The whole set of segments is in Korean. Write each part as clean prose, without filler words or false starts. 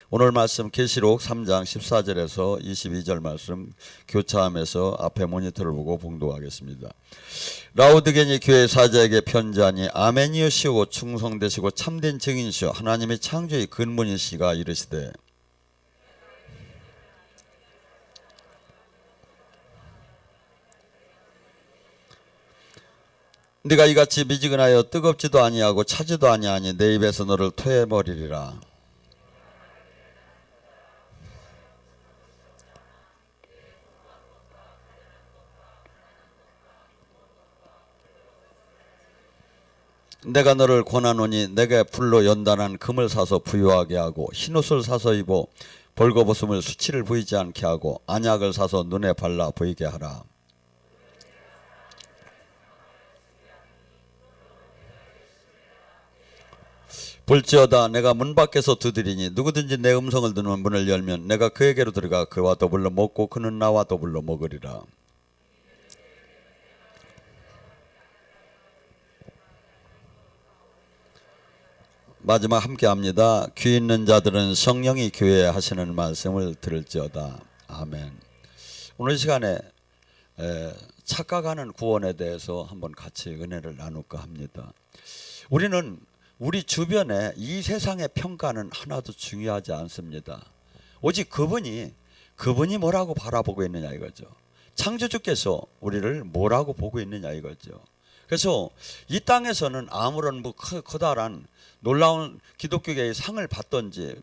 오늘 말씀 계시록 3장 14절에서 22절 말씀 교차하면서 앞에 모니터를 보고 봉독하겠습니다. 라우드게니 교회 사자에게 편지하니 아멘이시오 충성되시고 참된 증인이시오 하나님의 창조의 근본이시가 이르시되 네가 이같이 미지근하여 뜨겁지도 아니하고 차지도 아니하니 내 입에서 너를 토해버리리라. 내가 너를 권하노니 내게 불로 연단한 금을 사서 부유하게 하고 흰옷을 사서 입어 벌거벗음을 수치를 보이지 않게 하고 안약을 사서 눈에 발라 보이게 하라. 볼지어다 내가 문 밖에서 두드리니 누구든지 내 음성을 듣는 문을 열면 내가 그에게로 들어가 그와 더불어 먹고 그는 나와 더불어 먹으리라. 마지막 함께 합니다. 귀 있는 자들은 성령이 교회에 하시는 말씀을 들을지어다. 아멘. 오늘 시간에 착각하는 구원에 대해서 한번 같이 은혜를 나눌까 합니다. 우리는 우리 주변에 이 세상의 평가는 하나도 중요하지 않습니다. 오직 그분이 뭐라고 바라보고 있느냐 이거죠. 창조주께서 우리를 뭐라고 보고 있느냐 이거죠. 그래서 이 땅에서는 아무런 커다란 놀라운 기독교계의 상을 받든지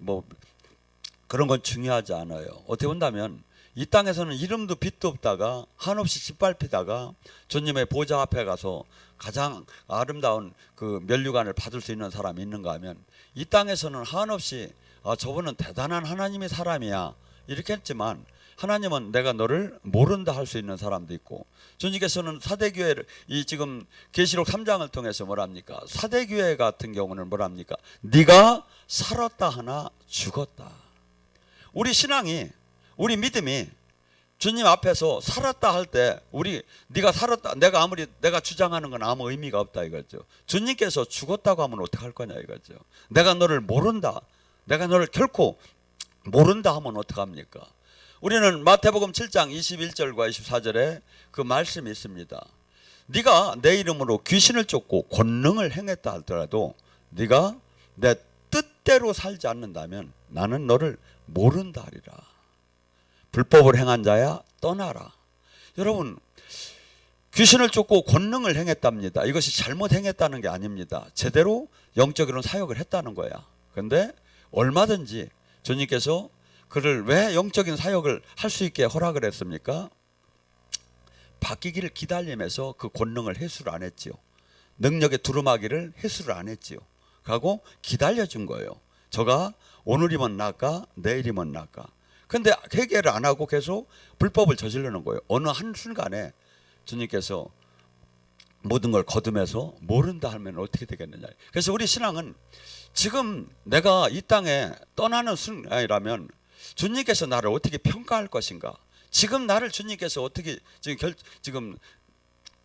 그런 건 중요하지 않아요. 어떻게 본다면 이 땅에서는 이름도 빛도 없다가 한없이 짓밟히다가 주님의 보좌 앞에 가서 가장 아름다운 그 면류관을 받을 수 있는 사람이 있는가 하면 이 땅에서는 한없이 저분은 대단한 하나님의 사람이야 이렇게 했지만 하나님은 내가 너를 모른다 할 수 있는 사람도 있고 주님께서는 사대교회를 이 지금 계시록 3장을 통해서 뭐랍니까? 사대교회 같은 경우는 뭐랍니까? 네가 살았다 하나 죽었다. 우리 신앙이 우리 믿음이 주님 앞에서 살았다 할 때 네가 살았다 내가 주장하는 건 아무 의미가 없다 이거죠. 주님께서 죽었다고 하면 어떡할 거냐 이거죠. 내가 너를 모른다. 내가 너를 결코 모른다 하면 어떡합니까? 우리는 마태복음 7장 21절과 24절에 그 말씀이 있습니다. 네가 내 이름으로 귀신을 쫓고 권능을 행했다 하더라도 네가 내 뜻대로 살지 않는다면 나는 너를 모른다 하리라. 불법을 행한 자야 떠나라. 여러분 귀신을 쫓고 권능을 행했답니다. 이것이 잘못 행했다는 게 아닙니다. 제대로 영적으로 사역을 했다는 거야. 그런데 얼마든지 주님께서 그를 왜 영적인 사역을 할 수 있게 허락을 했습니까? 바뀌기를 기다리면서 그 권능을 회수를 안 했지요. 능력의 두루마기를 회수를 안 했지요. 하고 기다려준 거예요. 저가 오늘이면 나까 내일이면 나까. 근데 회개를 안 하고 계속 불법을 저지르는 거예요. 어느 한순간에 주님께서 모든 걸 거두면서 모른다 하면 어떻게 되겠느냐. 그래서 우리 신앙은 지금 내가 이 땅에 떠나는 순간이라면 주님께서 나를 어떻게 평가할 것인가? 지금 나를 주님께서 어떻게 지금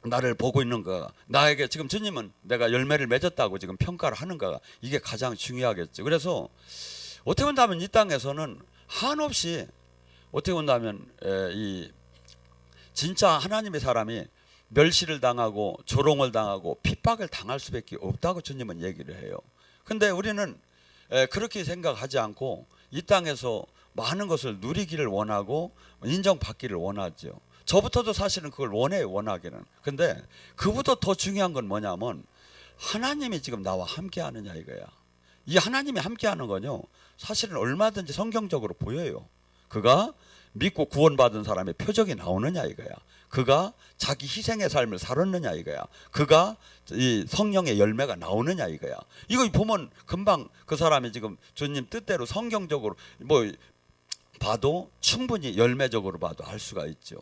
나를 보고 있는가? 나에게 지금 주님은 내가 열매를 맺었다고 지금 평가를 하는가? 이게 가장 중요하겠죠. 그래서 어떻게 본다면 이 땅에서는 한없이 어떻게 본다면 이 진짜 하나님의 사람이 멸시를 당하고 조롱을 당하고 핍박을 당할 수밖에 없다고 주님은 얘기를 해요. 근데 우리는 그렇게 생각하지 않고 이 땅에서 많은 것을 누리기를 원하고 인정받기를 원하죠. 저부터도 사실은 그걸 원해요, 원하기는. 근데 그보다 더 중요한 건 뭐냐면 하나님이 지금 나와 함께 하느냐 이거야. 이 하나님이 함께 하는 건요 사실은 얼마든지 성경적으로 보여요. 그가 믿고 구원받은 사람의 표적이 나오느냐 이거야. 그가 자기 희생의 삶을 살았느냐 이거야. 그가 이 성령의 열매가 나오느냐 이거야. 이거 보면 금방 그 사람이 지금 주님 뜻대로 성경적으로 봐도 충분히 열매적으로 봐도 알 수가 있죠.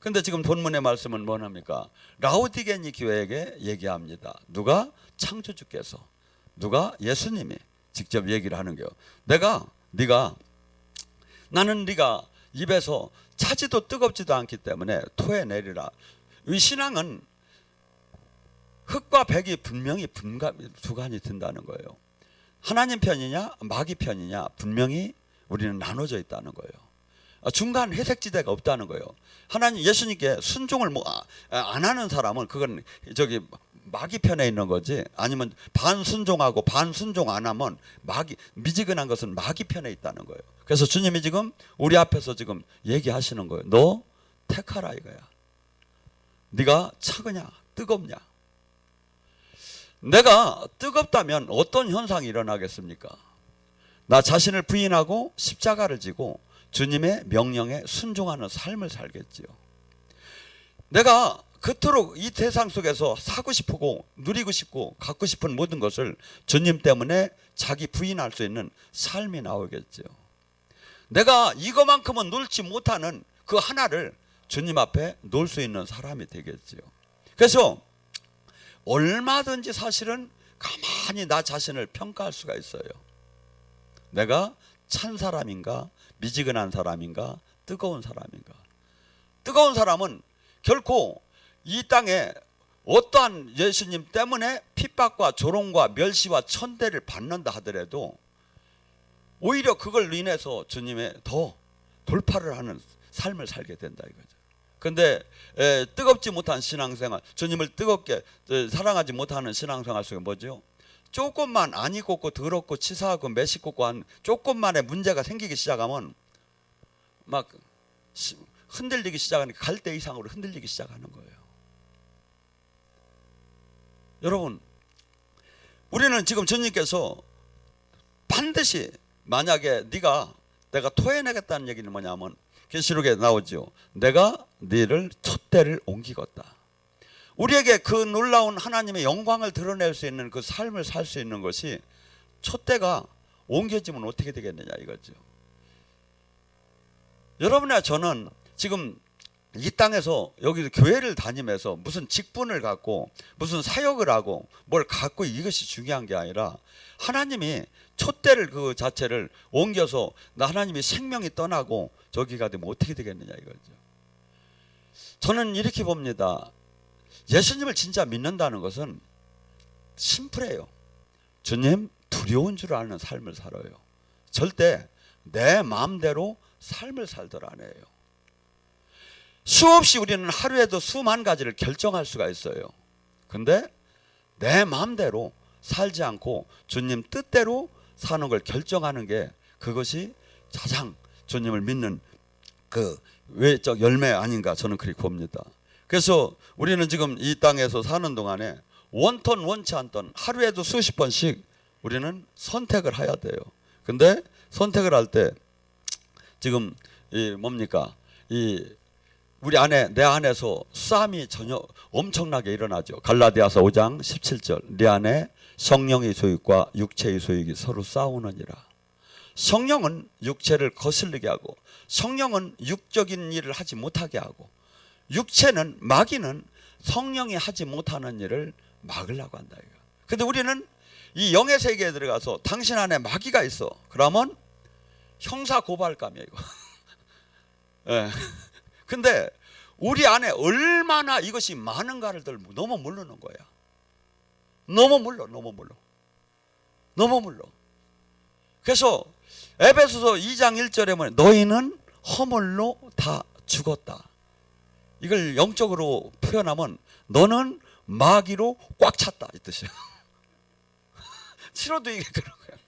근데 지금 본문의 말씀은 뭐합니까? 라우디게니 교회에게 얘기합니다. 누가? 창조주께서. 누가? 예수님이 직접 얘기를 하는 거예요. 나는 네가 입에서 차지도 뜨겁지도 않기 때문에 토해내리라. 이 신앙은 흙과 백이 분명히 두간이 든다는 거예요. 하나님 편이냐 마귀 편이냐 분명히 우리는 나눠져 있다는 거예요. 중간 회색지대가 없다는 거예요. 하나님 예수님께 순종을 안 하는 사람은 그건 저기 마귀 편에 있는 거지, 아니면 반순종하고 반순종 안 하면 미지근한 것은 마귀 편에 있다는 거예요. 그래서 주님이 지금 우리 앞에서 지금 얘기하시는 거예요. 너 택하라 이거야. 네가 차느냐 뜨겁냐. 내가 뜨겁다면 어떤 현상이 일어나겠습니까? 나 자신을 부인하고 십자가를 지고 주님의 명령에 순종하는 삶을 살겠지요. 내가 그토록 이 세상 속에서 사고 싶고 누리고 싶고 갖고 싶은 모든 것을 주님 때문에 자기 부인할 수 있는 삶이 나오겠지요. 내가 이거만큼은 놓지 못하는 그 하나를 주님 앞에 놓을 수 있는 사람이 되겠지요. 그래서 얼마든지 사실은 가만히 나 자신을 평가할 수가 있어요. 내가 찬 사람인가, 미지근한 사람인가, 뜨거운 사람인가. 뜨거운 사람은 결코 이 땅에 어떠한 예수님 때문에 핍박과 조롱과 멸시와 천대를 받는다 하더라도 오히려 그걸 인해서 주님의 더 돌파를 하는 삶을 살게 된다 이거죠. 근데 뜨겁지 못한 신앙생활, 주님을 뜨겁게 사랑하지 못하는 신앙생활 속에 뭐죠? 조금만 안 익었고 더럽고 치사하고 매식고 한 조금만의 문제가 생기기 시작하면 막 흔들리기 시작하니까 갈대 이상으로 흔들리기 시작하는 거예요. 여러분, 우리는 지금 주님께서 반드시 만약에 내가 토해내겠다는 얘기는 뭐냐면 계시록에 나오죠. 내가 너를 촛대를 옮기겠다. 우리에게 그 놀라운 하나님의 영광을 드러낼 수 있는 그 삶을 살 수 있는 것이 촛대가 옮겨지면 어떻게 되겠느냐 이거죠. 여러분이나 저는 지금 이 땅에서 여기 교회를 다니면서 무슨 직분을 갖고 무슨 사역을 하고 뭘 갖고 이것이 중요한 게 아니라 하나님이 촛대를 그 자체를 옮겨서 나 하나님이 생명이 떠나고 저기가 되면 어떻게 되겠느냐 이거죠. 저는 이렇게 봅니다. 예수님을 진짜 믿는다는 것은 심플해요. 주님 두려운 줄 아는 삶을 살아요. 절대 내 마음대로 삶을 살더라 안 해요. 수없이 우리는 하루에도 수만 가지를 결정할 수가 있어요. 근데 내 마음대로 살지 않고 주님 뜻대로 사는 걸 결정하는 게 그것이 가장 주님을 믿는 그 외적 열매 아닌가 저는 그렇게 봅니다. 그래서 우리는 지금 이 땅에서 사는 동안에 원턴 원치 않던 하루에도 수십 번씩 우리는 선택을 해야 돼요. 근데 선택을 할 때 지금 이 뭡니까? 우리 안에 내 안에서 싸움이 전혀 엄청나게 일어나죠. 갈라디아서 5장 17절 내 안에 성령의 소욕과 육체의 소욕이 서로 싸우느니라. 성령은 육체를 거슬리게 하고 성령은 육적인 일을 하지 못하게 하고 육체는 마귀는 성령이 하지 못하는 일을 막으려고 한다. 근데 우리는 이 영의 세계에 들어가서 당신 안에 마귀가 있어. 그러면 형사 고발감이야 이거. 네. 근데 우리 안에 얼마나 이것이 많은가를 너무 모르는 거야. 너무 몰라. 그래서 에베소서 2장 1절에 뭐냐? 너희는 허물로 다 죽었다. 이걸 영적으로 표현하면 너는 마귀로 꽉 찼다 이 뜻이야. 치료도 이게 그런 거야.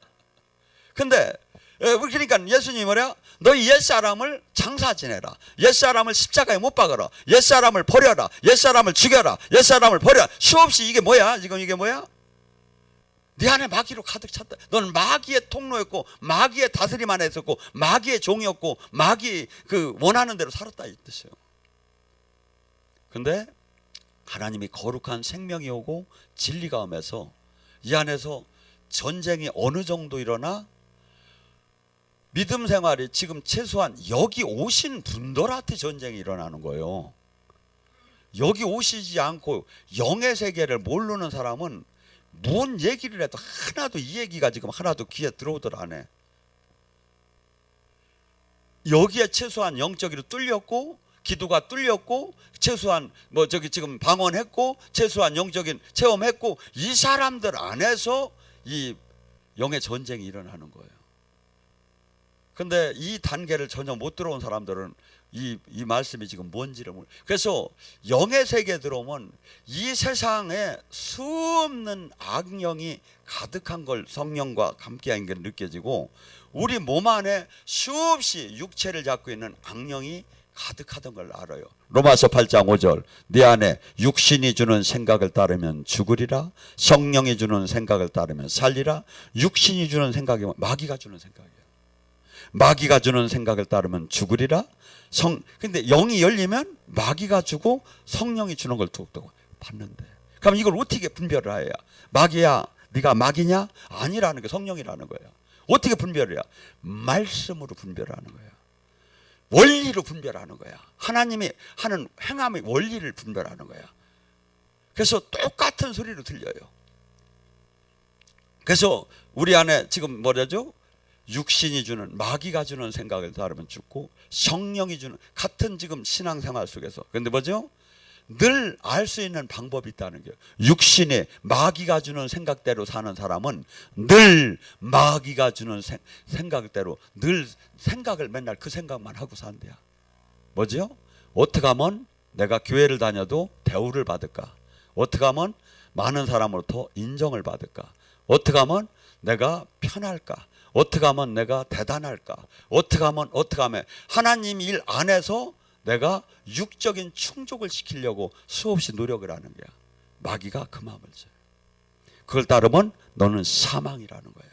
근데 그러니까 예수님이 뭐냐? 너희 옛사람을 장사 지내라. 옛사람을 십자가에 못 박아라. 옛사람을 버려라. 옛사람을 죽여라. 옛사람을 버려라. 수없이 이게 뭐야? 지금 이게 뭐야? 네 안에 마귀로 가득 찼다. 너는 마귀의 통로였고 마귀의 다스림 안에 있었고 마귀의 종이었고 마귀 그 원하는 대로 살았다 이 뜻이에요. 근데 하나님이 거룩한 생명이 오고 진리가 오면서 이 안에서 전쟁이 어느 정도 일어나 믿음 생활이 지금 최소한 여기 오신 분들한테 전쟁이 일어나는 거예요. 여기 오시지 않고 영의 세계를 모르는 사람은 뭔 얘기를 해도 하나도 이 얘기가 지금 하나도 귀에 들어오더라 안 해. 여기에 최소한 영적으로 뚫렸고 기도가 뚫렸고 최소한 뭐 저기 지금 방언했고 최소한 영적인 체험했고 이 사람들 안에서 이 영의 전쟁이 일어나는 거예요. 근데 이 단계를 전혀 못 들어온 사람들은 이 말씀이 지금 뭔지를 모르. 그래서 영의 세계에 들어오면 이 세상에 수없는 악령이 가득한 걸 성령과 함께한 게 느껴지고, 우리 몸 안에 수없이 육체를 잡고 있는 악령이 가득하던 걸 알아요. 로마서 8장 5절, 네 안에 육신이 주는 생각을 따르면 죽으리라, 성령이 주는 생각을 따르면 살리라. 육신이 주는 생각이 마귀가 주는 생각이에요. 마귀가 주는 생각을 따르면 죽으리라. 근데 영이 열리면 마귀가 주고 성령이 주는 걸 툭툭 받는데, 그럼 이걸 어떻게 분별을 해야? 마귀야, 네가 마귀냐? 아니라는 게 성령이라는 거예요. 어떻게 분별을 해야? 말씀으로 분별하는 거예요. 원리로 분별하는 거야. 하나님이 하는 행함의 원리를 분별하는 거야. 그래서 똑같은 소리로 들려요. 그래서 우리 안에 지금 뭐라죠? 육신이 주는, 마귀가 주는 생각을 따르면 죽고, 성령이 주는, 같은 지금 신앙생활 속에서, 근데 뭐죠? 늘 알 수 있는 방법이 있다는 거예요. 육신이 마귀가 주는 생각대로 사는 사람은 늘 마귀가 주는 생각대로 늘 생각을 맨날 그 생각만 하고 산대요. 뭐죠? 어떻게 하면 내가 교회를 다녀도 대우를 받을까? 어떻게 하면 많은 사람으로부터 인정을 받을까? 어떻게 하면 내가 편할까? 어떻게 하면 내가 대단할까? 어떻게 하면 하나님 일 안에서 내가 육적인 충족을 시키려고 수없이 노력을 하는 거야. 마귀가 그 마음을 줘요. 그걸 따르면 너는 사망이라는 거야.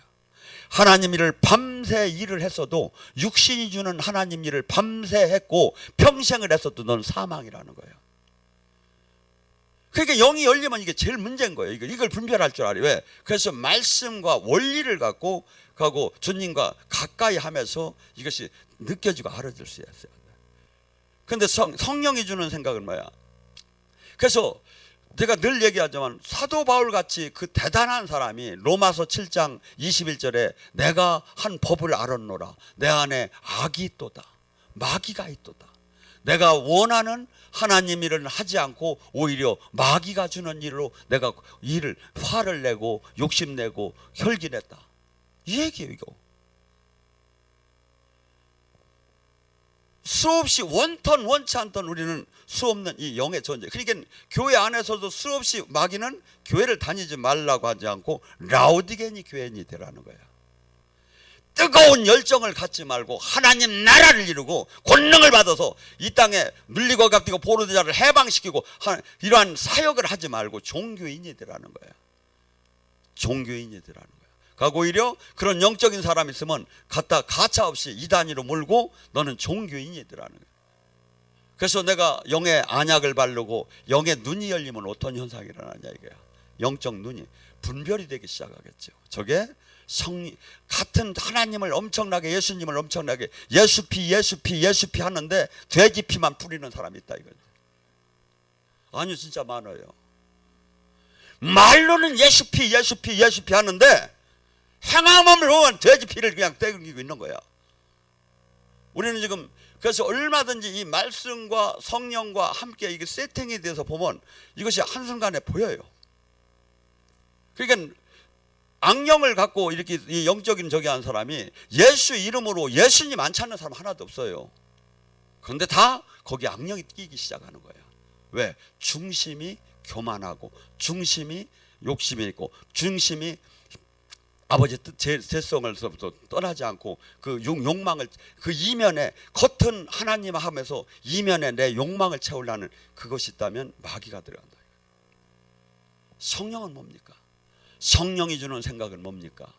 하나님 일을 밤새 일을 했어도, 육신이 주는 하나님 일을 밤새 했고 평생을 했어도 너는 사망이라는 거야. 그러니까 영이 열리면 이게 제일 문제인 거예요. 이걸 분별할 줄 알아요. 왜? 그래서 말씀과 원리를 갖고 가고 주님과 가까이 하면서 이것이 느껴지고 알아질 수 있어요. 근데 성령이 주는 생각은 뭐야? 그래서 제가 늘 얘기하지만 사도 바울 같이 그 대단한 사람이 로마서 7장 21절에 내가 한 법을 알았노라, 내 안에 악이 있도다, 마귀가 있도다. 내가 원하는 하나님 일을 하지 않고 오히려 마귀가 주는 일로 내가 일을 화를 내고 욕심내고 혈기냈다. 이 얘기예요. 이거 수없이 원턴 원치 않던 우리는 수없는 이 영의 존재. 그러니까 교회 안에서도 수없이 마귀는 교회를 다니지 말라고 하지 않고 라우디게니 교회인이 되라는 거야. 뜨거운 열정을 갖지 말고 하나님 나라를 이루고 권능을 받아서 이 땅에 눌리고 갚이고 포로된 자를 해방시키고 이러한 사역을 하지 말고 종교인이 되라는 거야. 종교인이 되라는 거야. 가고 오히려 그런 영적인 사람이 있으면 갖다 가차없이 이단위로 몰고 너는 종교인이 되라는 거야. 그래서 내가 영의 안약을 바르고 영의 눈이 열리면 어떤 현상이 일어나냐 이거야. 영적 눈이 분별이 되기 시작하겠죠. 저게 같은 하나님을 엄청나게, 예수님을 엄청나게 예수피 하는데 돼지피만 뿌리는 사람이 있다 이거죠. 아니요, 진짜 많아요. 말로는 예수피 하는데 행함을 보면 돼지피를 그냥 떼기고 있는 거야. 우리는 지금 그래서 얼마든지 이 말씀과 성령과 함께 이게 세팅이 돼서 보면 이것이 한순간에 보여요. 그러니까 악령을 갖고 이렇게 이 영적인 저기 한 사람이 예수 이름으로 예수님 안 찾는 사람 하나도 없어요. 그런데 다 거기 악령이 끼기 시작하는 거예요. 왜? 중심이 교만하고 중심이 욕심이 있고 중심이 아버지 제성을서부터 떠나지 않고 그 욕망을, 그 이면에 겉은 하나님 하면서 이면에 내 욕망을 채우려는 그것이 있다면 마귀가 들어간다. 성령은 뭡니까? 성령이 주는 생각은 뭡니까?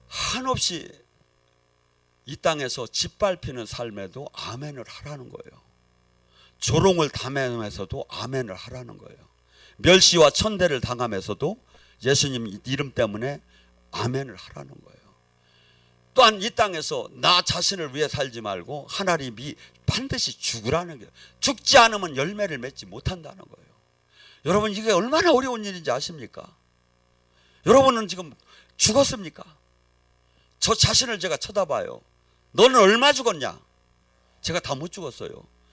한없이 이 땅에서 짓밟히는 삶에도 아멘을 하라는 거예요. 조롱을 당하면서도 아멘을 하라는 거예요. 멸시와 천대를 당하면서도 예수님 이름 때문에 아멘을 하라는 거예요. 또한 이 땅에서 나 자신을 위해 살지 말고 하나님이 반드시 죽으라는 거예요. 죽지 않으면 열매를 맺지 못한다는 거예요. 여러분, 이게 얼마나 어려운 일인지 아십니까? 여러분은 지금 죽었습니까? 저 자신을 제가 쳐다봐요. 너는 얼마 죽었냐? 제가 다 못 죽었어요.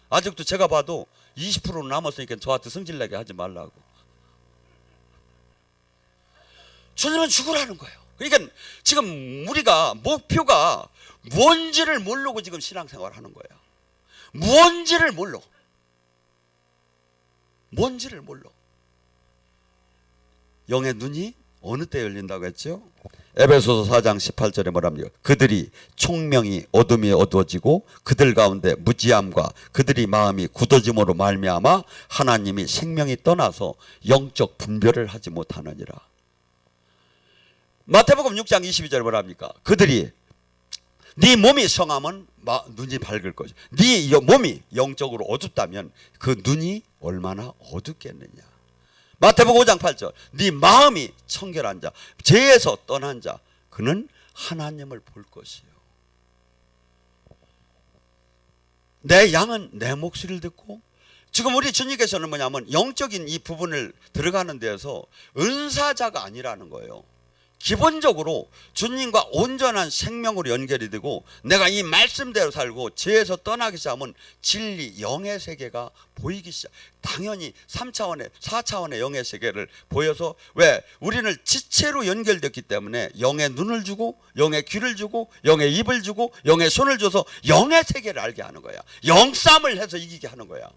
아직도 제가 봐도 20% 남았으니까 저한테 성질내게 하지 말라고. 주님은 죽으라는 거예요. 그러니까 지금 우리가 목표가 뭔지를 모르고 지금 신앙생활을 하는 거예요. 뭔지를 몰라. 뭔지를 몰라. 영의 눈이 어느 때 열린다고 했죠? 에베소서 4장 18절에 뭐랍니까? 그들이 총명이 어둠이 어두워지고 그들 가운데 무지함과 그들이 마음이 굳어짐으로 말미암아 하나님이 생명이 떠나서 영적 분별을 하지 못하느니라. 마태복음 6장 22절에 뭐랍니까? 그들이 네 몸이 성하면 눈이 밝을 거죠. 네 몸이 영적으로 어둡다면 그 눈이 얼마나 어둡겠느냐. 마태복음 5장 8절 네 마음이 청결한 자 죄에서 떠난 자 그는 하나님을 볼 것이요. 내 양은 내 목소리를 듣고 지금 우리 주님께서는 뭐냐면 영적인 이 부분을 들어가는 데에서 은사자가 아니라는 거예요. 기본적으로 주님과 온전한 생명으로 연결이 되고 내가 이 말씀대로 살고 죄에서 떠나기 시작하면 진리 영의 세계가 보이기 시작. 당연히 3차원의 4차원의 영의 세계를 보여서 왜 우리는 지체로 연결됐기 때문에 영의 눈을 주고 영의 귀를 주고 영의 입을 주고 영의 손을 줘서 영의 세계를 알게 하는 거야. 영싸움을 해서 이기게 하는 거야.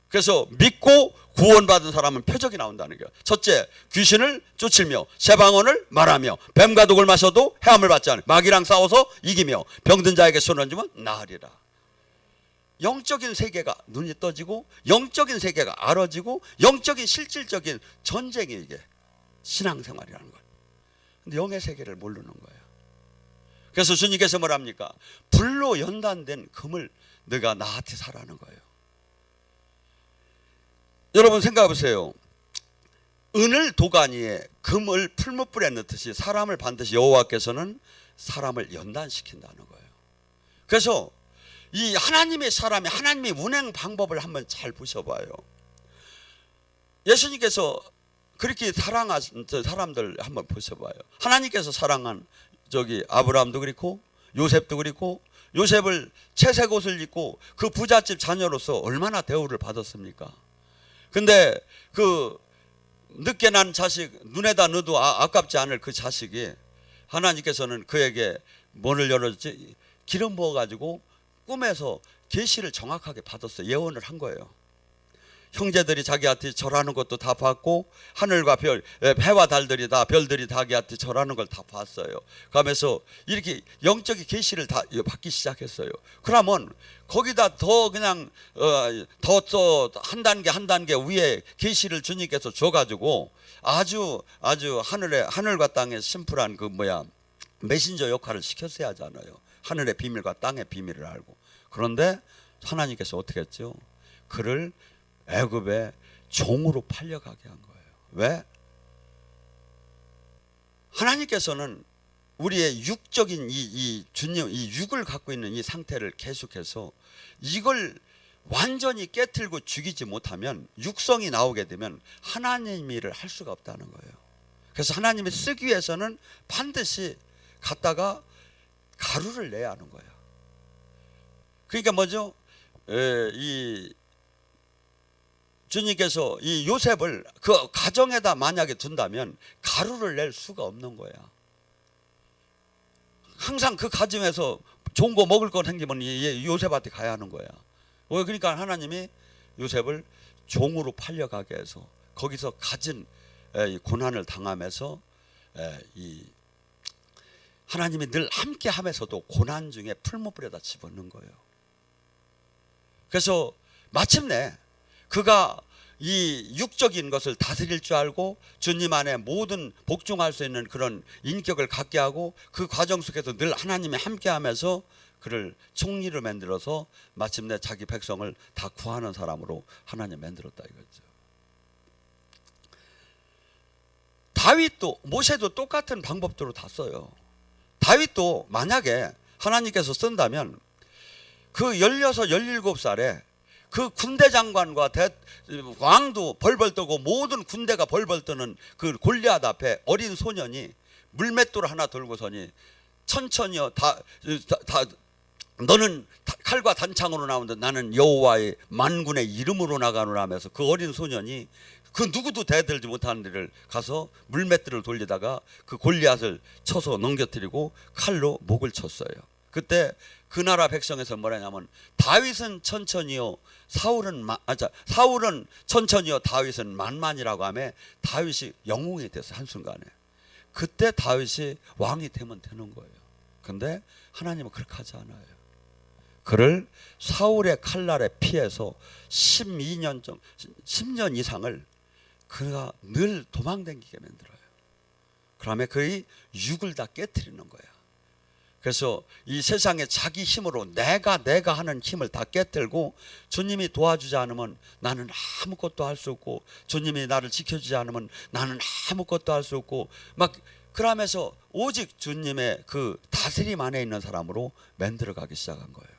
그래서 믿고 구원받은 사람은 표적이 나온다는 거예요. 첫째, 귀신을 쫓으며 새방언을 말하며 뱀과 독을 마셔도 해함을 받지 않으며 마귀랑 싸워서 이기며 병든 자에게 손을 얹으면 나으리라. 영적인 세계가 눈이 떠지고 영적인 세계가 알아지고 영적인 실질적인 전쟁이 이게 신앙생활이라는 거예요. 근데 영의 세계를 모르는 거예요. 그래서 주님께서 뭐랍니까? 불로 연단된 금을 너가 나한테 사라는 거예요. 여러분 생각해 보세요. 은을 도가니에 금을 풀무불에 넣듯이 사람을 반드시 여호와께서는 사람을 연단시킨다는 거예요. 그래서 이 하나님의 사람이 하나님의 운행 방법을 한번 잘 보셔봐요. 예수님께서 그렇게 사랑하신 사람들 한번 보셔봐요. 하나님께서 사랑한 아브라함도 그렇고 요셉도 그렇고 요셉을 채색 옷을 입고 그 부잣집 자녀로서 얼마나 대우를 받았습니까? 근데 그 늦게 난 자식 눈에다 넣어도 아깝지 않을 그 자식이 하나님께서는 그에게 문을 열어줬지 기름 부어가지고 꿈에서 계시를 정확하게 받았어요. 예언을 한 거예요. 형제들이 자기한테 절하는 것도 다 봤고 하늘과 별, 해와 달들이 다 별들이 자기한테 절하는 걸 다 봤어요. 그러면서 이렇게 영적인 계시를 다 받기 시작했어요. 그러면 거기다 더 그냥 더 한 단계 한 단계 위에 계시를 주님께서 줘가지고 아주 하늘과 땅의 심플한 메신저 역할을 시켰어야 하잖아요. 하늘의 비밀과 땅의 비밀을 알고. 그런데 하나님께서 어떻게 했죠? 그를 애굽의 종으로 팔려가게 한 거예요. 왜? 하나님께서는 우리의 육적인 이 육을 갖고 있는 이 상태를 계속해서 이걸 완전히 깨트리고 죽이지 못하면 육성이 나오게 되면 하나님의 일을 할 수가 없다는 거예요. 그래서 하나님이 쓰기 위해서는 반드시 갖다가 가루를 내야 하는 거예요. 그러니까 뭐죠? 주님께서 이 요셉을 그 가정에다 만약에 둔다면 가루를 낼 수가 없는 거야. 항상 그 가정에서 좋은 거 먹을 거 생기면 요셉한테 가야 하는 거야. 그러니까 하나님이 요셉을 종으로 팔려가게 해서 거기서 가진 고난을 당하면서 하나님이 늘 함께 하면서도 고난 중에 풀무불에다 집어넣는 거예요. 그래서 마침내 그가 이 육적인 것을 다스릴 줄 알고 주님 안에 모든 복종할 수 있는 그런 인격을 갖게 하고 그 과정 속에서 늘 하나님이 함께 하면서 그를 총리로 만들어서 마침내 자기 백성을 다 구하는 사람으로 하나님 만들었다 이거죠. 다윗도 모세도 똑같은 방법대로 다 써요. 다윗도 만약에 하나님께서 쓴다면 그 16, 17살에 그 군대 장관과 왕도 벌벌 떠고 모든 군대가 벌벌 떠는 그 골리앗 앞에 어린 소년이 물맷돌 하나 들고서니 천천히요 너는 칼과 단창으로 나오는데 나는 여호와의 만군의 이름으로 나가노라 하면서 그 어린 소년이 그 누구도 대들지 못하는 데를 가서 물맷들을 돌리다가 그 골리앗을 쳐서 넘겨뜨리고 칼로 목을 쳤어요. 그때 그 나라 백성에서 뭐라냐면 다윗은 천천히요 사울은 천천히요 다윗은 만만이라고 하며 다윗이 영웅이 됐어요. 한순간에. 그때 다윗이 왕이 되면 되는 거예요. 근데 하나님은 그렇게 하지 않아요. 그를 사울의 칼날에 피해서 10년 이상을 그가 늘 도망다니게 만들어요. 그러면 그의 육을 다 깨트리는 거야. 그래서 이 세상에 자기 힘으로 내가 하는 힘을 다 깨뜨리고 주님이 도와주지 않으면 나는 아무것도 할 수 없고 주님이 나를 지켜주지 않으면 나는 아무것도 할 수 없고 막 그러면서 오직 주님의 그 다스림 안에 있는 사람으로 만들어가기 시작한 거예요.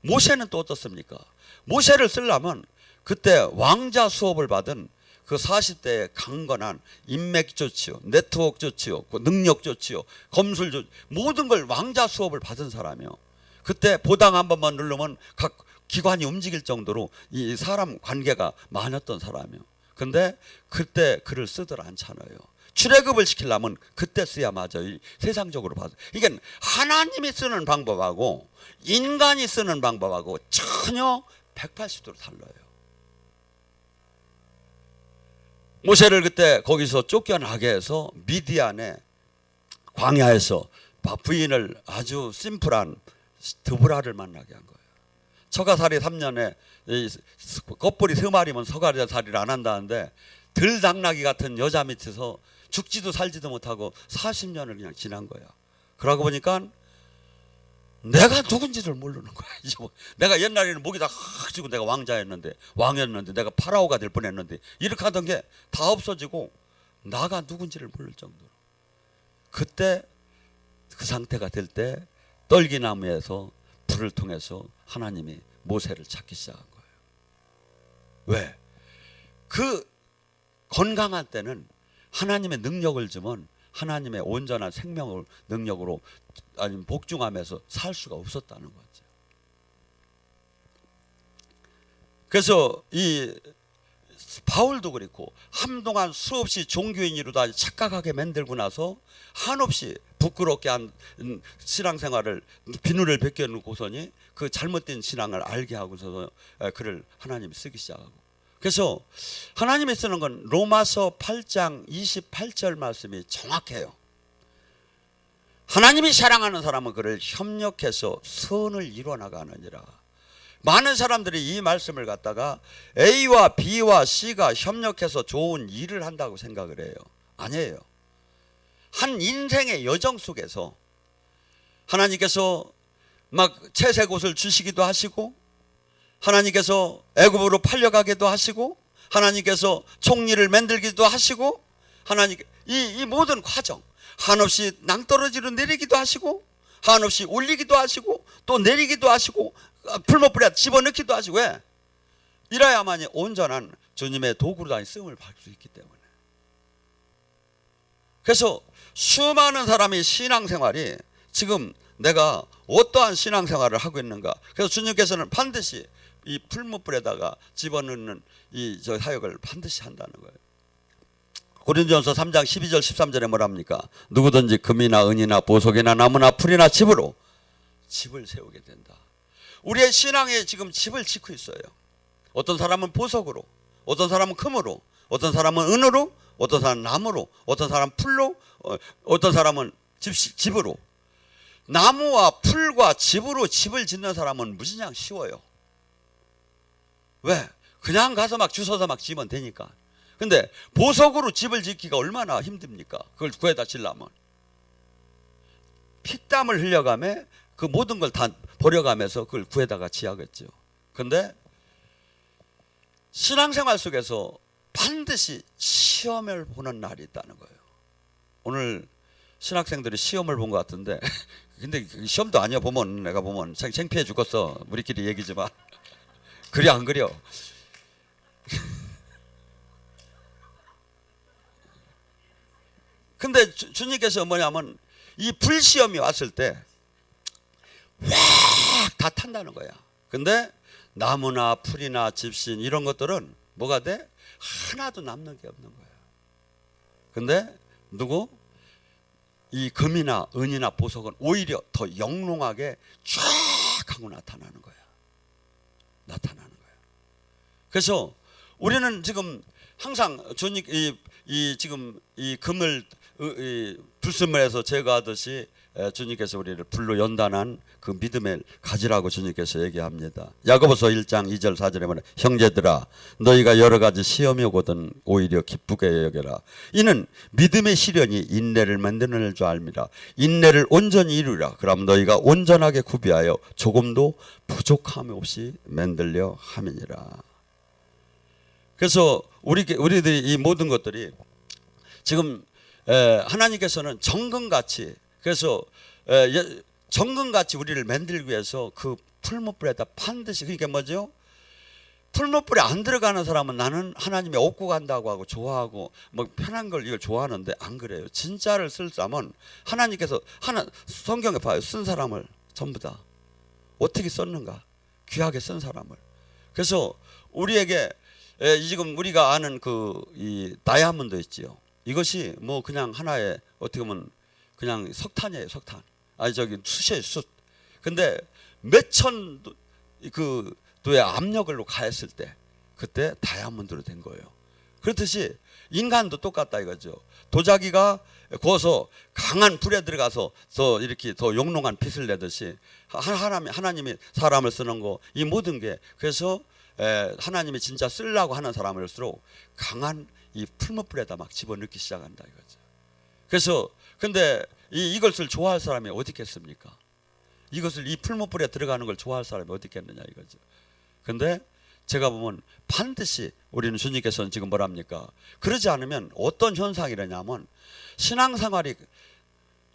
모세는 또 어떻습니까? 모세를 쓰려면 그때 왕자 수업을 받은 그 40대의 강건한 인맥 좋지요, 네트워크 좋지요, 능력 좋지요, 검술 좋 모든 걸 왕자 수업을 받은 사람이요. 그때 보당 한 번만 누르면 각 기관이 움직일 정도로 이 사람 관계가 많았던 사람이요. 근데 그때 글을 쓰들 않잖아요. 출애굽을 시키려면 그때 써야 맞아요. 세상적으로 봐서 이게 하나님이 쓰는 방법하고 인간이 쓰는 방법하고 전혀 180도로 달라요. 모세를 그때 거기서 쫓겨나게 해서 미디안의 광야에서 부인을 아주 심플한 드보라를 만나게 한 거예요. 처가살이 3년에 껍벌이 3마리면 처가살이를 안 한다는데 들당나귀 같은 여자 밑에서 죽지도 살지도 못하고 40년을 그냥 지난 거야. 그러고 보니까 내가 누군지를 모르는 거야. 내가 옛날에는 목이 다 커지고 내가 왕이었는데 내가 파라오가 될 뻔했는데 이렇게 하던 게 다 없어지고 나가 누군지를 모를 정도로. 그때 그 상태가 될 때 떨기나무에서 불을 통해서 하나님이 모세를 찾기 시작한 거예요. 왜? 그 건강한 때는 하나님의 능력을 주면 하나님의 온전한 생명을 능력으로 아니면 복종하면서 살 수가 없었다는 거죠. 그래서 이 바울도 그렇고 한동안 수없이 종교인으로다 착각하게 만들고 나서 한없이 부끄럽게 한 신앙생활을 비누를 벗겨놓고서니 그 잘못된 신앙을 알게 하고서 그를 하나님이 쓰기 시작하고. 그래서 하나님이 쓰는 건 로마서 8장 28절 말씀이 정확해요. 하나님이 사랑하는 사람은 그를 협력해서 선을 이루어나가느니라. 많은 사람들이 이 말씀을 갖다가 A와 B와 C가 협력해서 좋은 일을 한다고 생각을 해요. 아니에요. 한 인생의 여정 속에서 하나님께서 막 채색 옷을 주시기도 하시고 하나님께서 애굽으로 팔려가기도 하시고 하나님께서 총리를 만들기도 하시고 하나님 이 모든 과정 한없이 낭떠러지로 내리기도 하시고 한없이 올리기도 하시고 또 내리기도 하시고 풀목불에 집어넣기도 하시고 왜? 이래야만이 온전한 주님의 도구로 다니 쓰임을 받을 수 있기 때문에. 그래서 수많은 사람이 신앙생활이 지금 내가 어떠한 신앙생활을 하고 있는가. 그래서 주님께서는 반드시 이 풀무불에다가 집어넣는 이 저 사역을 반드시 한다는 거예요. 고린도전서 3장 12절 13절에 뭐랍니까? 누구든지 금이나 은이나 보석이나 나무나 풀이나 집으로 집을 세우게 된다. 우리의 신앙에 지금 집을 짓고 있어요. 어떤 사람은 보석으로, 어떤 사람은 금으로, 어떤 사람은 은으로, 어떤 사람은 나무로, 어떤 사람은 풀로, 어떤 사람은 집으로. 나무와 풀과 집으로 집을 짓는 사람은 무진장 쉬워요. 왜? 그냥 가서 막 주워서 막 지으면 되니까. 근데 보석으로 집을 짓기가 얼마나 힘듭니까? 그걸 구해다 지려면. 피땀을 흘려가며 그 모든 걸 다 버려가면서 그걸 구해다가 지하겠죠. 근데 신앙생활 속에서 반드시 시험을 보는 날이 있다는 거예요. 오늘 신학생들이 시험을 본 것 같은데 근데 시험도 아니야. 보면 내가 보면 창피해 죽겠어. 우리끼리 얘기지만 그래 안 그려? 근데 주님께서 뭐냐면 이 불시험이 왔을 때 다 탄다는 거야. 근데 나무나 풀이나 집신 이런 것들은 뭐가 돼? 하나도 남는 게 없는 거예요. 근데 누구? 이 금이나 은이나 보석은 오히려 더 영롱하게 쫙 하고 나타나는 거야. 나타나는 거야. 그래서 우리는 지금 항상 주님 지금 이 금을 불순물에서 제거하듯이 주님께서 우리를 불로 연단한 그 믿음을 가지라고 주님께서 얘기합니다. 야고보서 1장 2절 4절에 말해 형제들아 너희가 여러 가지 시험이 오거든 오히려 기쁘게 여겨라. 이는 믿음의 시련이 인내를 만드는 줄 알미라. 인내를 온전히 이루라. 그럼 너희가 온전하게 구비하여 조금도 부족함 없이 만들려 함이니라. 그래서 우리들이 이 모든 것들이 지금 하나님께서는 정금같이 그래서 정금같이 우리를 만들기 위해서 그 풀무불에다 반드시 그러니까 뭐죠? 풀무불에 안 들어가는 사람은 나는 하나님이 업고 간다고 하고 좋아하고 뭐 편한 걸 이걸 좋아하는데 안 그래요. 진짜를 쓸 사람은 하나님께서 성경에 봐요. 쓴 사람을 전부 다 어떻게 썼는가? 귀하게 쓴 사람을. 그래서 우리에게 지금 우리가 아는 이 다이아몬드 있지요. 이것이 뭐 그냥 하나의 어떻게 보면 그냥 석탄이에요, 석탄. 아니 저기 숯이에요, 숯. 근데 몇천 도의 압력으로 가했을 때 그때 다이아몬드로 된 거예요. 그렇듯이 인간도 똑같다 이거죠. 도자기가 구워서 강한 불에 들어가서 더 이렇게 더 영롱한 빛을 내듯이 하나님이 사람을 쓰는 거 이 모든 게 그래서 하나님이 진짜 쓰려고 하는 사람일수록 강한 이 풀무불에다 막 집어넣기 시작한다 이거죠. 그래서 근데 이것을 좋아할 사람이 어디 있겠습니까? 이것을 이 풀무불에 들어가는 걸 좋아할 사람이 어디 있겠느냐 이거죠. 근데 제가 보면 반드시 우리는 주님께서는 지금 뭐랍니까? 그러지 않으면 어떤 현상이라냐면 신앙생활이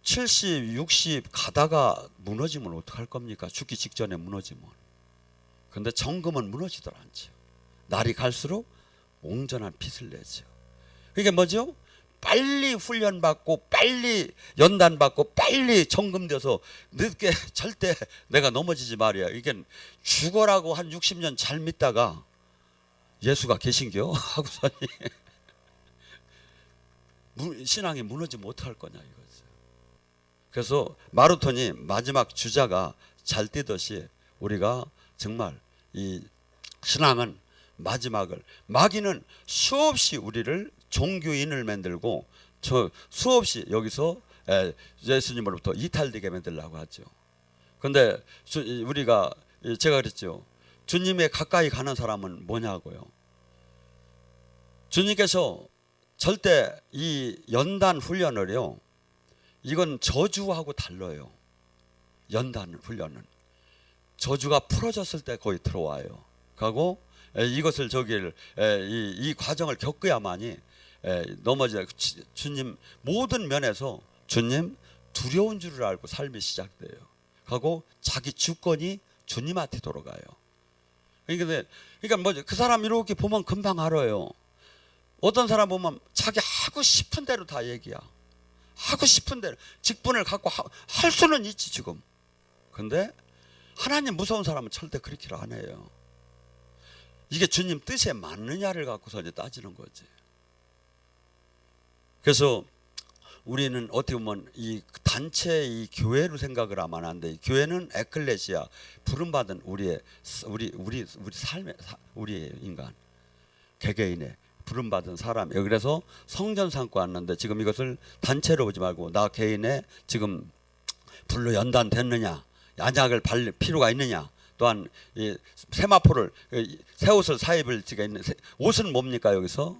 70, 60 가다가 무너지면 어떡할 겁니까? 죽기 직전에 무너지면. 근데 정금은 무너지더라 않죠. 날이 갈수록 온전한 빛을 내죠. 이게 뭐죠? 빨리 훈련받고 빨리 연단받고 빨리 정금돼서 늦게 절대 내가 넘어지지 말이야. 이게 죽어라고 한 60년 잘 믿다가 예수가 계신겨 하고서니 신앙이 무너지면 어떡할 거냐 이거죠. 그래서 마르톤이 마지막 주자가 잘 뛰듯이 우리가 정말 이 신앙은 마귀는 수없이 우리를 종교인을 만들고 수없이 여기서 예수님으로부터 이탈되게 만들려고 하죠. 그런데 우리가 제가 그랬죠. 주님에 가까이 가는 사람은 뭐냐고요. 주님께서 절대 이 연단 훈련을요. 이건 저주하고 달라요. 연단 훈련은 저주가 풀어졌을 때 거의 들어와요. 그리고 이것을 이 과정을 겪어야만이 넘어져. 주님 모든 면에서 주님 두려운 줄을 알고 삶이 시작돼요. 하고 자기 주권이 주님한테 돌아가요. 그러니까 뭐죠? 그 사람 이렇게 보면 금방 알아요. 어떤 사람 보면 자기 하고 싶은 대로 다 얘기야. 하고 싶은 대로 직분을 갖고 할 수는 있지 지금. 근데 하나님 무서운 사람은 절대 그렇게 안 해요. 이게 주님 뜻에 맞느냐를 갖고서 이제 따지는 거지. 그래서 우리는 어떻게 보면 이 단체 이 교회로 생각을 하면 안 돼. 교회는 에클레시아 부름받은 우리 삶의 우리 인간 개개인의 부름받은 사람이에요. 그래서 성전 삼고 왔는데 지금 이것을 단체로 보지 말고 나 개인의 지금 불로 연단됐느냐, 양약을 바를 필요가 있느냐. 또한 이 세마포를 새 옷을 사입을 지가 있는 옷은 뭡니까 여기서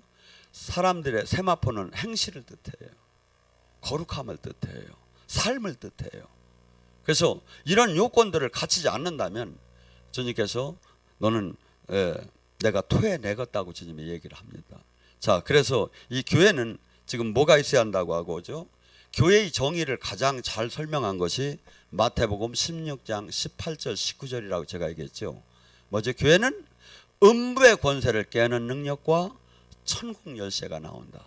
사람들의 세마포는 행실을 뜻해요. 거룩함을 뜻해요. 삶을 뜻해요. 그래서 이런 요건들을 갖추지 않는다면 주님께서 너는 내가 토해내겠다고 주님이 얘기를 합니다. 자, 그래서 이 교회는 지금 뭐가 있어야 한다고 하고죠. 교회의 정의를 가장 잘 설명한 것이 마태복음 16장 18절 19절이라고 제가 얘기했죠. 뭐죠? 교회는 음부의 권세를 깨는 능력과 천국 열쇠가 나온다.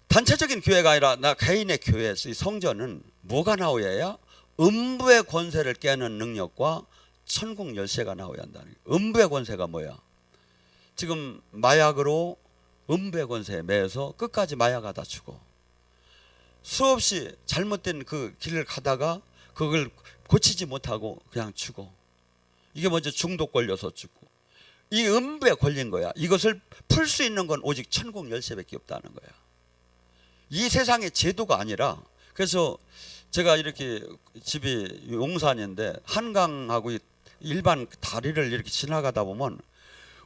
단체적인 교회가 아니라 나 개인의 교회, 성전은 뭐가 나오여야 음부의 권세를 깨는 능력과 천국 열쇠가 나와야 한다는 거예요. 음부의 권세가 뭐야? 지금 마약으로 음부의 권세에 매여서 끝까지 마약하다 죽어. 수없이 잘못된 그 길을 가다가 그걸 고치지 못하고 그냥 죽어. 이게 먼저 중독 걸려서 죽고. 이 음부에 걸린 거야. 이것을 풀 수 있는 건 오직 천국 열쇠밖에 없다는 거야. 이 세상의 제도가 아니라. 그래서 제가 이렇게 집이 용산인데 한강하고 일반 다리를 이렇게 지나가다 보면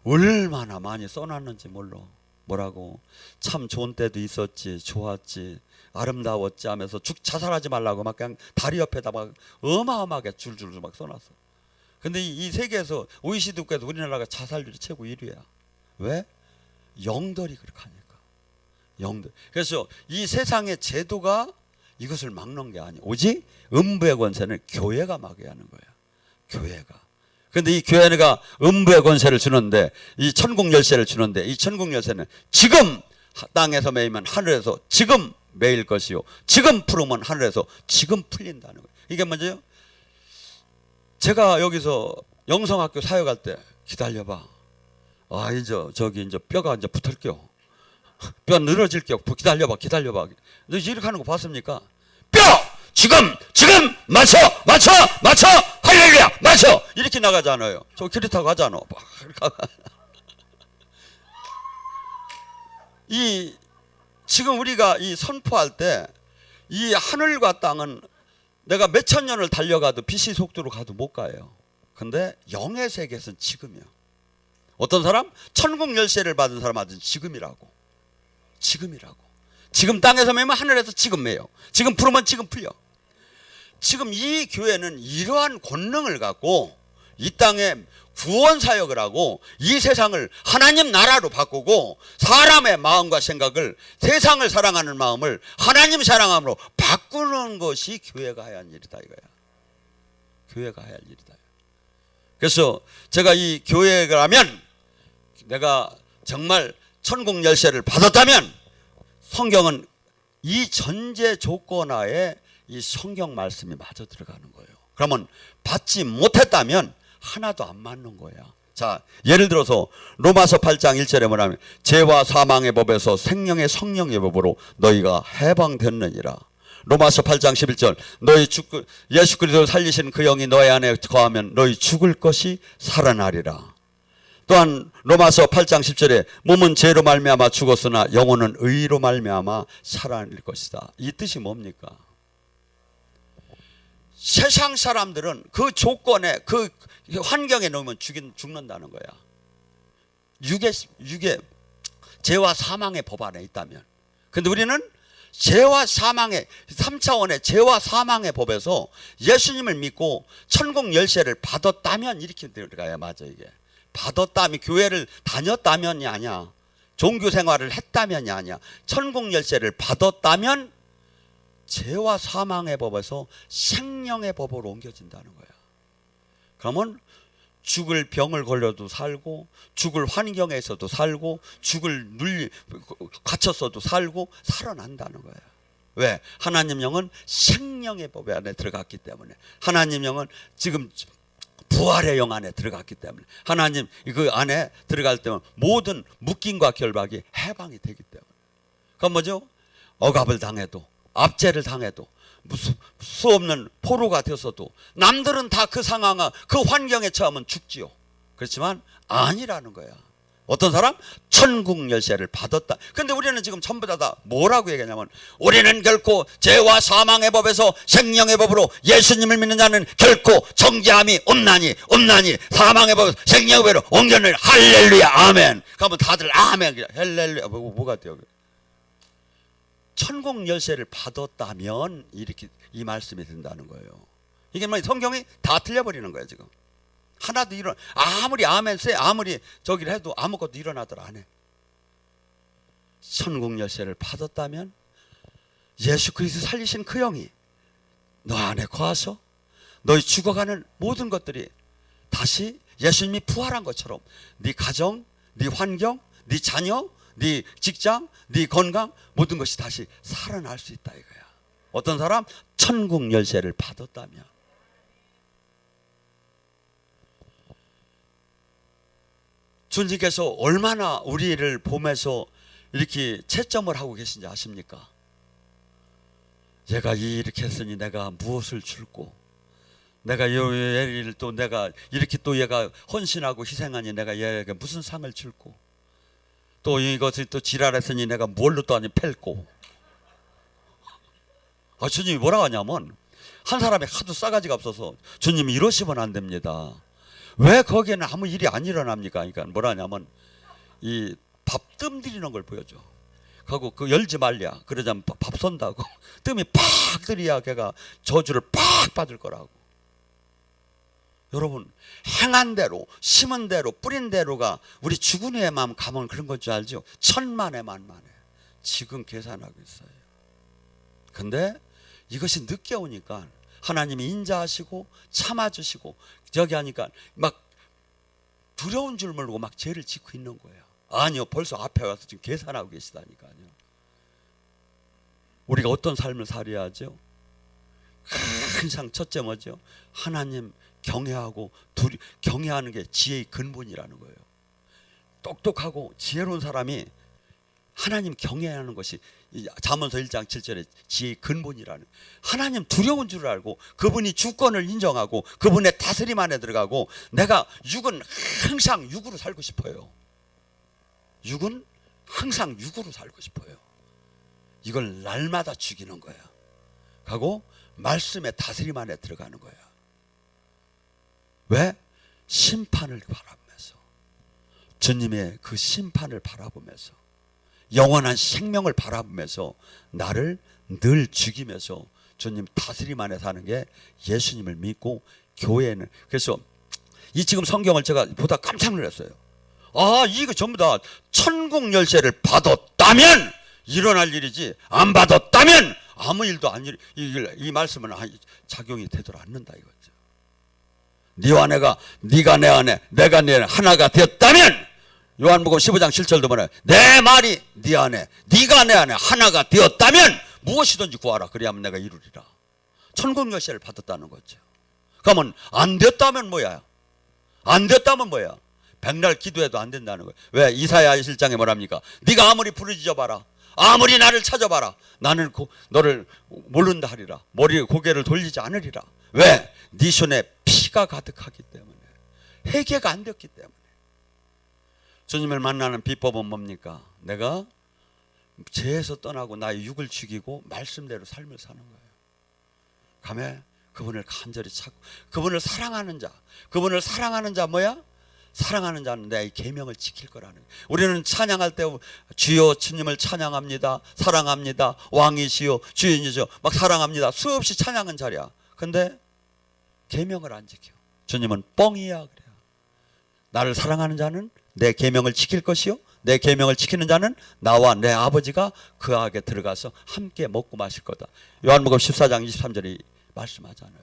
얼마나 많이 써놨는지 몰라. 뭐라고 참 좋은 때도 있었지, 좋았지, 아름다웠지 하면서 자살하지 말라고 막 그냥 다리 옆에다 막 어마어마하게 줄줄 막 써놨어. 근데 이 세계에서 OECD 국가에서 우리나라가 자살률이 최고 1위야. 왜? 영들이 그렇게 하니까. 영들. 그래서 이 세상의 제도가 이것을 막는 게 아니야. 오직 음부의 권세는 교회가 막아야 하는 거야. 교회가. 그런데 이 교회가 음부의 권세를 주는데, 이 천국 열쇠를 주는데, 이 천국 열쇠는 지금 땅에서 매이면 하늘에서 지금 매일 것이요, 지금 풀으면 하늘에서 지금 풀린다는 거예요. 이게 뭐죠? 제가 여기서 영성학교 사역할 때 기다려봐. 아 이제 저기 이제 뼈가 이제 붙을게요. 뼈 늘어질게요. 기다려봐. 너 이렇게 하는 거 봤습니까? 뼈 지금 맞춰 할렐루야 맞춰 이렇게 나가잖아요. 저 기리 타고 가잖아. 이 지금 우리가 이 선포할 때 이 하늘과 땅은 내가 몇천 년을 달려가도 빛의 속도로 가도 못 가요. 근데 영의 세계에서는 지금이요. 어떤 사람? 천국 열쇠를 받은 사람한테는 지금이라고. 지금 땅에서 매면 하늘에서 지금 매요. 지금 풀으면 지금 풀려. 지금 이 교회는 이러한 권능을 갖고 이 땅에 구원 사역을 하고 이 세상을 하나님 나라로 바꾸고 사람의 마음과 생각을, 세상을 사랑하는 마음을 하나님 사랑함으로 바꾸는 것이 교회가 해야 할 일이다 이거야. 교회가 해야 할 일이다. 그래서 제가 이 교회가 하면 내가 정말 천국 열쇠를 받았다면 성경은 이 전제 조건하에 이 성경 말씀이 맞아 들어가는 거예요. 그러면 받지 못했다면 하나도 안 맞는 거야. 자, 예를 들어서 로마서 8장 1절에 뭐냐면 죄와 사망의 법에서 생명의 성령의 법으로 너희가 해방됐느니라. 로마서 8장 11절 너희 예수 그리스도 살리신 그 영이 너희 안에 거하면 너희 죽을 것이 살아나리라. 또한 로마서 8장 10절에 몸은 죄로 말미암아 죽었으나 영혼은 의로 말미암아 살아날 것이다. 이 뜻이 뭡니까? 세상 사람들은 그 조건에 그 환경에 넣으면 죽는다는 거야. 육의 죄와 사망의 법 안에 있다면. 근데 우리는 죄와 사망의 3차원의 죄와 사망의 법에서 예수님을 믿고 천국 열쇠를 받았다면 이렇게 들어가야 맞아. 이게 받았다면, 교회를 다녔다면이 아니야, 종교 생활을 했다면이 아니야. 천국 열쇠를 받았다면 죄와 사망의 법에서 생명의 법으로 옮겨진다는 거야. 그러면 죽을 병을 걸려도 살고, 죽을 환경에서도 살고, 죽을 갇혔어도 살고 살아난다는 거야. 왜? 하나님 영은 생명의 법 안에 들어갔기 때문에. 하나님 영은 지금 부활의 영 안에 들어갔기 때문에. 하나님 그 안에 들어갈 때는 모든 묶임과 결박이 해방이 되기 때문에. 그건 뭐죠? 억압을 당해도, 압제를 당해도, 수 없는 포로가 되어서도 남들은 다 그 상황과 그 환경에 처하면 죽지요. 그렇지만 아니라는 거야. 어떤 사람? 천국 열쇠를 받았다. 근데 우리는 지금 전부 다 뭐라고 얘기하냐면 우리는 결코 죄와 사망의 법에서 생명의 법으로 예수님을 믿는 자는 결코 정죄함이 없나니 사망의 법에서 생명의 법으로 옮겨낼 할렐루야 아멘. 그러면 다들 아멘. 할렐루야. 뭐가 돼요? 천국 열쇠를 받았다면 이렇게 이 말씀이 된다는 거예요. 이게 뭐 성경이 다 틀려버리는 거예요. 지금 하나도 아무리 아멘 세 아무리 저기를 해도 아무것도 일어나더라 안 해. 천국 열쇠를 받았다면 예수 그리스도 살리신 그 영이 너 안에 거하서 너희 죽어가는 모든 것들이 다시 예수님이 부활한 것처럼 네 가정, 네 환경, 네 자녀, 네 직장, 네 건강 모든 것이 다시 살아날 수 있다 이거야. 어떤 사람? 천국 열쇠를 받았다면. 주님께서 얼마나 우리를 보면서 이렇게 채점을 하고 계신지 아십니까? 얘가 이렇게 했으니 내가 무엇을 줄고, 내가 얘를 또 내가 이렇게 또 얘가 헌신하고 희생하니 내가 얘에게 무슨 상을 줄고, 또 이것을 또 지랄했으니 내가 뭘로 또 아니 팰고. 주님이 뭐라고 하냐면, 한 사람이 하도 싸가지가 없어서 주님이 이러시면 안 됩니다. 왜 거기에는 아무 일이 안 일어납니까? 그러니까 뭐라 하냐면, 이 밥 뜸 들이는 걸 보여줘. 하고 그 열지 말랴. 그러자면 밥 쏜다고. 뜸이 팍 들이야 걔가 저주를 팍 받을 거라고. 여러분, 행한 대로, 심은 대로, 뿌린 대로가 우리 죽은 후의 마음 가면 그런 것 줄 알죠? 천만에 만만에 지금 계산하고 있어요. 근데 이것이 늦게 오니까 하나님이 인자하시고 참아주시고 저기 하니까 막 두려운 줄 모르고 막 죄를 짓고 있는 거예요. 아니요, 벌써 앞에 와서 지금 계산하고 계시다니까요. 우리가 어떤 삶을 살아야 하죠? 항상 첫째 뭐죠? 하나님 경외하고 경외하는 게 지혜의 근본이라는 거예요. 똑똑하고 지혜로운 사람이 하나님 경외하는 것이 잠언서 1장 7절에 지혜의 근본이라는, 하나님 두려운 줄 알고 그분이 주권을 인정하고 그분의 다스림 안에 들어가고, 내가 육은 항상 육으로 살고 싶어요. 육은 항상 육으로 살고 싶어요. 이걸 날마다 죽이는 거야. 하고 말씀의 다스림 안에 들어가는 거야. 왜? 심판을 바라보면서, 주님의 그 심판을 바라보면서, 영원한 생명을 바라보면서 나를 늘 죽이면서 주님 다스림 안에 사는 게 예수님을 믿고 교회는. 그래서 이 지금 성경을 제가 보다 깜짝 놀랐어요. 이거 전부 다 천국 열쇠를 받았다면 일어날 일이지, 안 받았다면 아무 일도 안 이 말씀은 작용이 되도록 않는다 이거죠. 네와 내가, 네가 내 안에 내가 내 안에 하나가 되었다면, 요한복음 15장 7절도 뭐래요? 내 말이 네 안에, 네가 내 안에 하나가 되었다면 무엇이든지 구하라, 그리하면 내가 이루리라. 천국 열쇠를 받았다는 거죠. 그러면 안 됐다면 뭐야? 안 됐다면 뭐야? 백날 기도해도 안 된다는 거예요. 왜? 이사야 1장에 뭐랍니까? 네가 아무리 부르짖어 봐라, 아무리 나를 찾아봐라, 나는 너를 모른다 하리라. 고개를 돌리지 않으리라. 왜? 네 손에 피가 가득하기 때문에, 회개가 안 됐기 때문에. 주님을 만나는 비법은 뭡니까? 내가 죄에서 떠나고 나의 육을 죽이고 말씀대로 삶을 사는 거예요. 감에 그분을 간절히 찾고, 그분을 사랑하는 자, 그분을 사랑하는 자 뭐야? 사랑하는 자는 내 계명을 지킬 거라는 거예요. 우리는 찬양할 때 주여 주님을 찬양합니다, 사랑합니다, 왕이시여 주인이시여 막 사랑합니다, 수없이 찬양한 자리야. 근데 계명을 안 지켜. 주님은 뻥이야 그래요. 나를 사랑하는 자는 내 계명을 지킬 것이요, 내 계명을 지키는 자는 나와 내 아버지가 그 안에 들어가서 함께 먹고 마실 거다. 요한복음 14장 23절이 말씀하잖아요.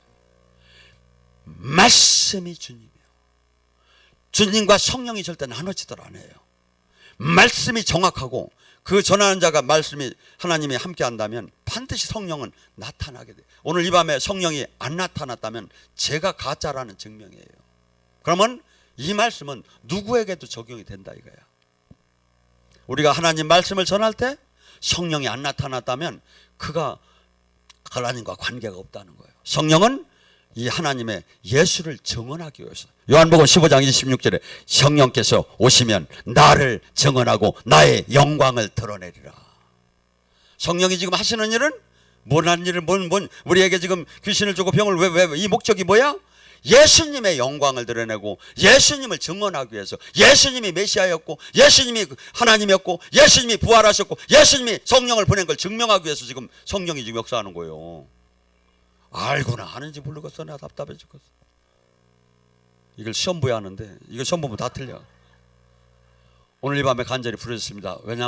말씀이 주님이요. 주님과 성령이 절대 나눠지들 않아요. 말씀이 정확하고 그 전하는 자가 말씀이 하나님이 함께 한다면 반드시 성령은 나타나게 돼요. 오늘 이 밤에 성령이 안 나타났다면 제가 가짜라는 증명이에요. 그러면 이 말씀은 누구에게도 적용이 된다 이거야. 우리가 하나님 말씀을 전할 때 성령이 안 나타났다면 그가 하나님과 관계가 없다는 거예요. 성령은 이 하나님의 예수를 증언하기 위해서, 요한복음 15장 26절에 성령께서 오시면 나를 증언하고 나의 영광을 드러내리라. 성령이 지금 하시는 일은 뭔 일을 우리에게 지금 귀신을 주고 병을 왜 이 목적이 뭐야? 예수님의 영광을 드러내고 예수님을 증언하기 위해서, 예수님이 메시아였고 예수님이 하나님이었고 예수님이 부활하셨고 예수님이 성령을 보낸 걸 증명하기 위해서 지금 성령이 지금 역사하는 거예요. 알구나 하는지 모르겠어. 내가 답답해 죽겠어. 이걸 시험 보야 하는데 이거 시험 보면 다 틀려. 오늘 이 밤에 간절히 부르셨습니다. 왜냐하면